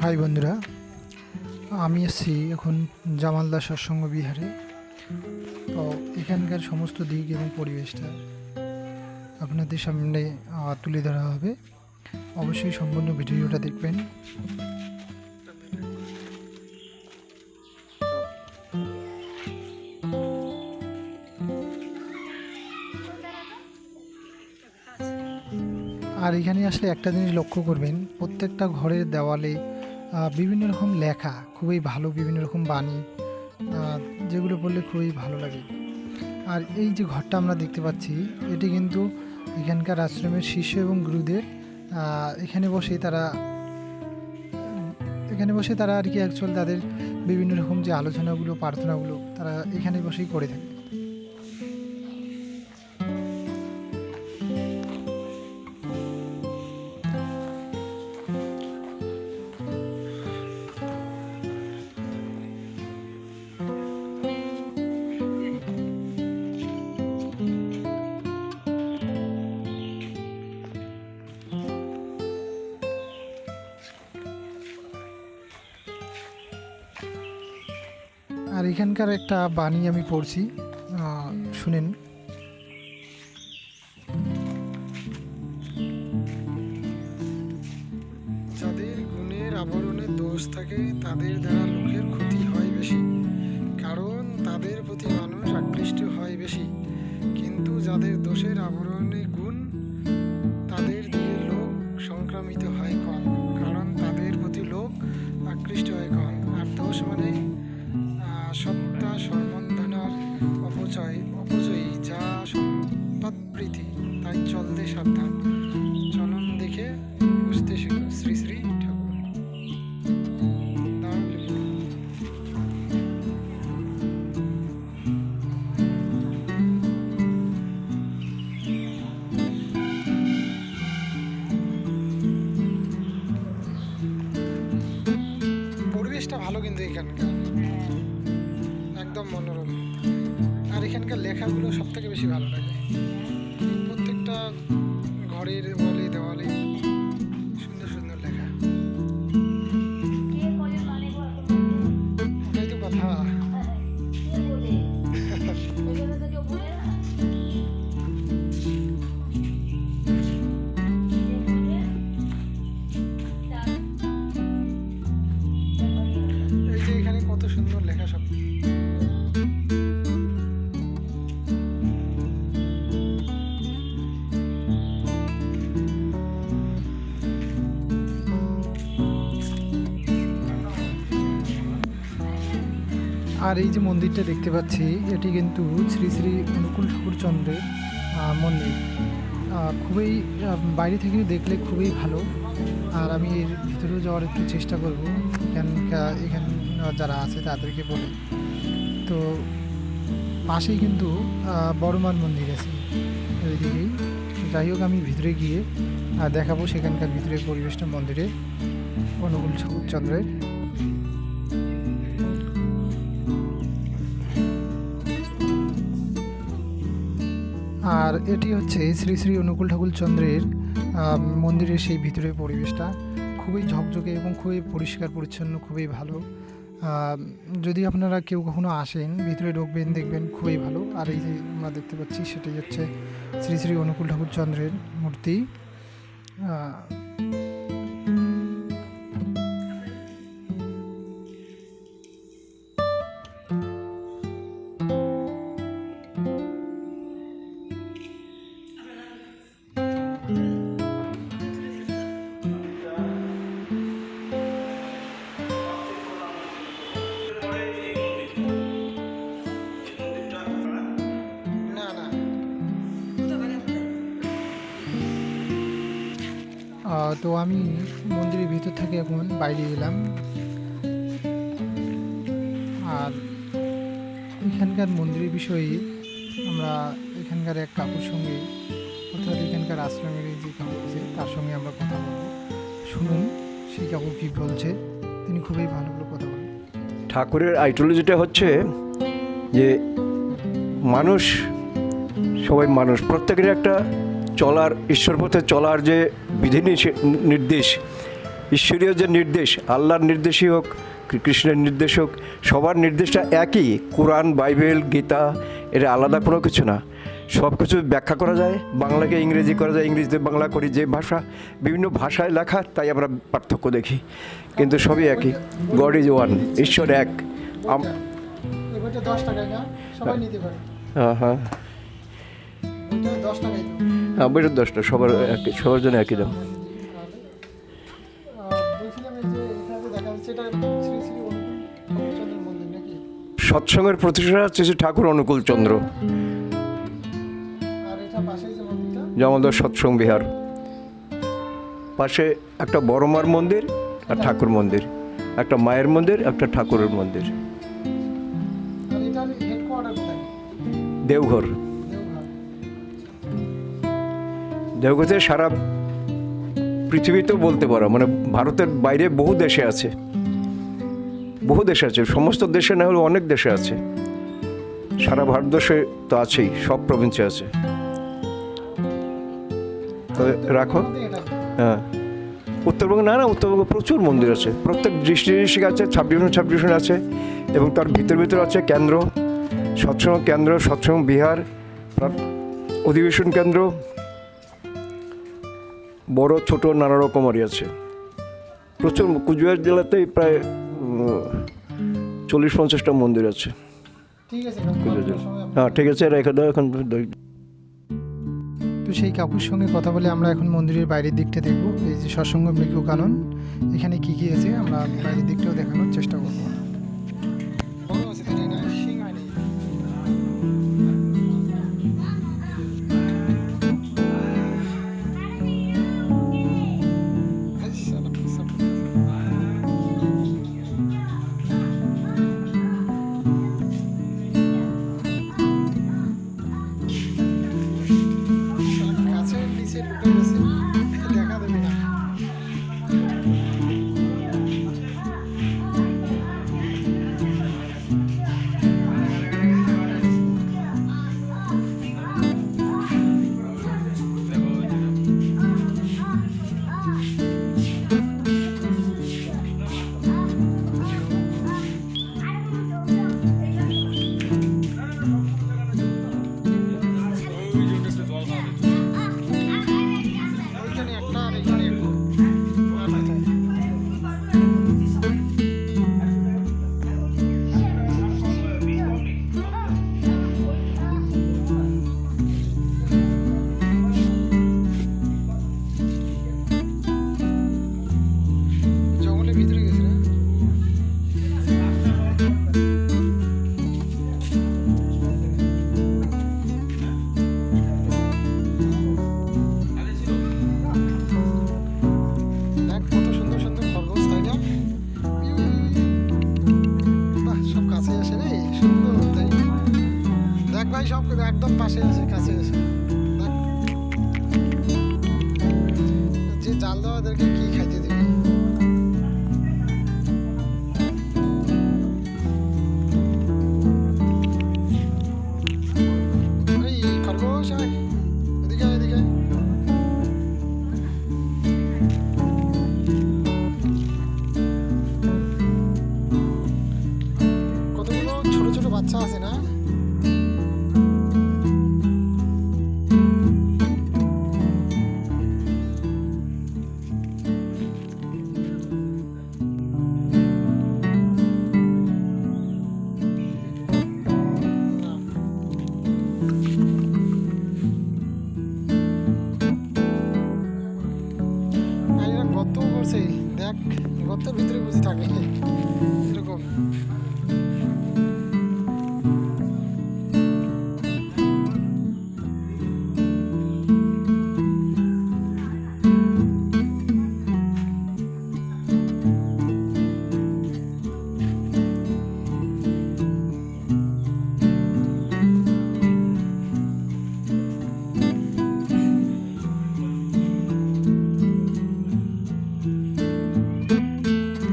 High বন্ধুরা, আমি এসেছি এখন জামালদা সৎসঙ্গ বিহারে। তো এখানকার সমস্ত দিক এবং পরিবেশটা আপনাদের সামনে তুলে ধরা হবে। অবশ্যই সম্পূর্ণ ভিডিওটা দেখবেন। আর এখানে আসলে একটা জিনিস লক্ষ্য করবেন, প্রত্যেকটা ঘরের দেওয়ালে বিভিন্ন রকম লেখা, খুবই ভালো বিভিন্ন রকম বাণী, যেগুলো পড়লে খুবই ভালো লাগে। আর এই যে ঘরটা আমরা দেখতে পাচ্ছি, এটি কিন্তু এখানকার আশ্রমের শিষ্য এবং গুরুদের এখানে বসে তারা আর কি অ্যাকচুয়াল তাদের বিভিন্ন রকম যে আলোচনাগুলো, প্রার্থনাগুলো তারা এখানে বসেই করে থাকে। আর এখানকার একটা বাণী আমি পড়ছি, শুনেন। যাদের গুণের আবরণে দোষ থাকে তাদের দ্বারা লোকের ক্ষতি হয় বেশি, কারণ তাদের প্রতি মানুষ আকৃষ্ট হয় বেশি। কিন্তু যাদের দোষের আবরণে গুণ, তাদের দিয়ে লোক সংক্রামিত হয় কম, কারণ তাদের প্রতি লোক আকৃষ্ট হয় কম। আর দোষ মানে সত্তা সম্বন্ধনার অপজয়ী, যা তৎপ্রীতি, তাই চলতে সাবধান, চলন দেখে বুঝতে শেখো। শ্রী শ্রী ঠাকুর। পরিবেশটা ভালো কিন্তু এখানকার, একদম মনোরম। আর এখানকার লেখাগুলো সব থেকে বেশি ভালো লাগে। প্রত্যেকটা ঘরের দেওয়ালে সুন্দর সুন্দর লেখা। ওটাই তো কথা। এই যে এখানে কত সুন্দর লেখা সব। আর এই যে মন্দিরটা দেখতে পাচ্ছি, এটি কিন্তু শ্রী শ্রী অনুকূল ঠাকুর চন্দ্রের মন্দির। খুবই বাইরে থেকে দেখলে খুবই ভালো। আর আমি এর ভিতরেও যাওয়ার একটু চেষ্টা করব, এখানে যারা আছে তাদেরকে বলে। তো পাশেই কিন্তু বড়মার মন্দির আছে ওইদিকেই। যাই হোক, আমি ভিতরে গিয়ে দেখাবো সেখানকার ভিতরের পরিবেশটা, মন্দিরে অনুকূল ঠাকুর চন্দ্রের। আর এটি হচ্ছে শ্রী শ্রী অনুকূল ঠাকুর চন্দ্রের মন্দিরের সেই ভিতরের পরিবেশটা, খুবই ঝকঝকে এবং খুবই পরিষ্কার পরিচ্ছন্ন, খুবই ভালো। যদি আপনারা কেউ কখনো আসেন, ভিতরে ঢুকবেন, দেখবেন খুবই ভালো। আর এই যে আমরা দেখতে পাচ্ছি, সেটাই হচ্ছে শ্রী শ্রী অনুকূল ঠাকুর চন্দ্রের মূর্তি। তো আমি মন্দিরের ভিতর থেকে এখন বাইরে এলাম। আর এখানকার মন্দিরের বিষয়ে আমরা এখানকার এক কাকুর সঙ্গে, অর্থাৎ এখানকার আশ্রমের এই যে কাকু আছে তার সঙ্গে আমরা কথা বলবো। শুনুন সেই কাকু কী বলছে, তিনি খুবই ভালো করে কথা বলেন। ঠাকুরের আইডিওলজিটা হচ্ছে যে সবাই মানুষ, প্রত্যেকের একটা চলার, ঈশ্বর পথে চলার যে বিধি নির্দেশ, ঈশ্বরীয় যে নির্দেশ, আল্লাহর নির্দেশই হোক, কৃষ্ণের নির্দেশ হোক, সবার নির্দেশটা একই। কোরআন, বাইবেল, গীতা, এটা আলাদা কোনো কিছু না। সব কিছু ব্যাখ্যা করা যায়, বাংলাকে ইংরেজি করা যায়, ইংরেজিতে বাংলা করি। যে ভাষা, বিভিন্ন ভাষায় লেখা, তাই আমরা পার্থক্য দেখি, কিন্তু সবই একই। গড ইজ ওয়ান, ঈশ্বর এক। এবারটা 10 টাকায় না, সবাই নিতে পারে। হ্যাঁ হ্যাঁ, এটা 10 টাকায় তো। হ্যাঁ, বইটার 10টা, সবার একই, সবার জন্য একই দাম। বলছিলাম এই যে এখানে দেখা যাচ্ছে এটা শ্রী শ্রী অনুকূলচন্দ্রের মন্দির নাকি? সৎসঙ্গের প্রতিষ্ঠাতা হচ্ছে শ্রী ঠাকুর অনুকূল চন্দ্র, আর এটা পাশেই যে মন্দিরটা, যে আমাদের সৎসঙ্গ বিহার। পাশে একটা বড় মার মন্দির আর ঠাকুর মন্দির, একটা মায়ের মন্দির, একটা ঠাকুরের মন্দির। আর এটার হেডকোয়ার্টার কোথায়? দেওঘর। দেওঘর। দেওঘরে সারা পৃথিবীতেও বলতে পারো, মানে ভারতের বাইরে বহু দেশে আছে, বহু দেশে আছে, সমস্ত দেশে না হলেও অনেক দেশে আছে। সারা ভারতবর্ষে তো আছেই, সব প্রভিন্সে আছে। তবে রাখো। এটা হ্যাঁ, উত্তরবঙ্গে না, উত্তরবঙ্গে প্রচুর মন্দির আছে, প্রত্যেক ডিস্ট্রিক্ট আছে, সাব ডিভিশন আছে, এবং তার ভিতর আছে কেন্দ্র, সৎসঙ্গ কেন্দ্র, সৎসঙ্গ বিহার, অধিবেশন কেন্দ্র, বড় ছোট নানা রকমেরই আছে প্রচুর। কুচবিহার জেলাতেই প্রায় 40-50টা মন্দির আছে। ঠিক আছে। কুচবিহার জেলা। হ্যাঁ ঠিক আছে, রেখে দাও এখন। তো সেই কাকুর সঙ্গে কথা বলে আমরা এখন মন্দিরের বাইরের দিকটা দেখব। এই যে সৎসঙ্গ মৃত্যু কানন, এখানে কি কি আছে আমরা বাইরের দিকটাও দেখানোর চেষ্টা করবো। দেখা দেবে না। ওইখানে একটা আর এখানে একটা। আর কোথায়? জঙ্গলের ভিতরে গেছে না? দেখ কত সুন্দর সুন্দর খরগোশ, তাই না? বাহ, সব কাছে আসে রে, সুন্দর তাই। দেখ ভাই, সব একদম পাশে আসে, কাছে আসে। দেখ যে জাল দেওয়াদেরকে কি খাইতে দিবি? এই খরগোশ আয়, এদিকে আয়, এদিকে আয়। কতগুলো ছোট ছোট বাচ্চা আছে না? আর এরা গর্ত করছে, দেখ গর্তের ভিতরে বুঝে থাকে এরকম।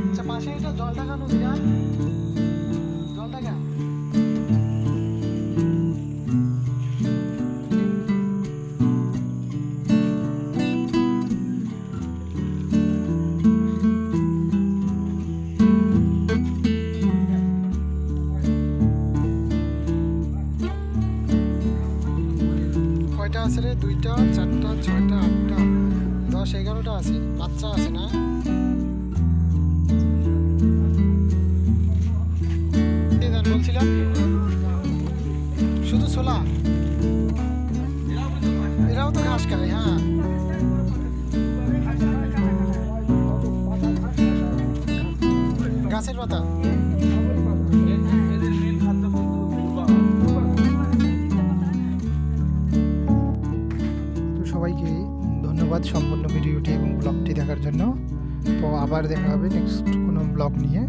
আচ্ছা, পাশে এটা জলঢাকা নদী না? ছোট আছে, বাচ্চা আছে না? কি জান বলছিলাম? শুধু ছোলা? এরাও তো ঘাস খায়, হ্যাঁ। গাছের পাতা। তো সবাইকে ধন্যবাদ সম্পূর্ণ ভিডিওটি এবং ব্লগটি দেখার জন্য। তো আবার দেখা হবে নেক্সট কোনো ব্লগ নিয়ে।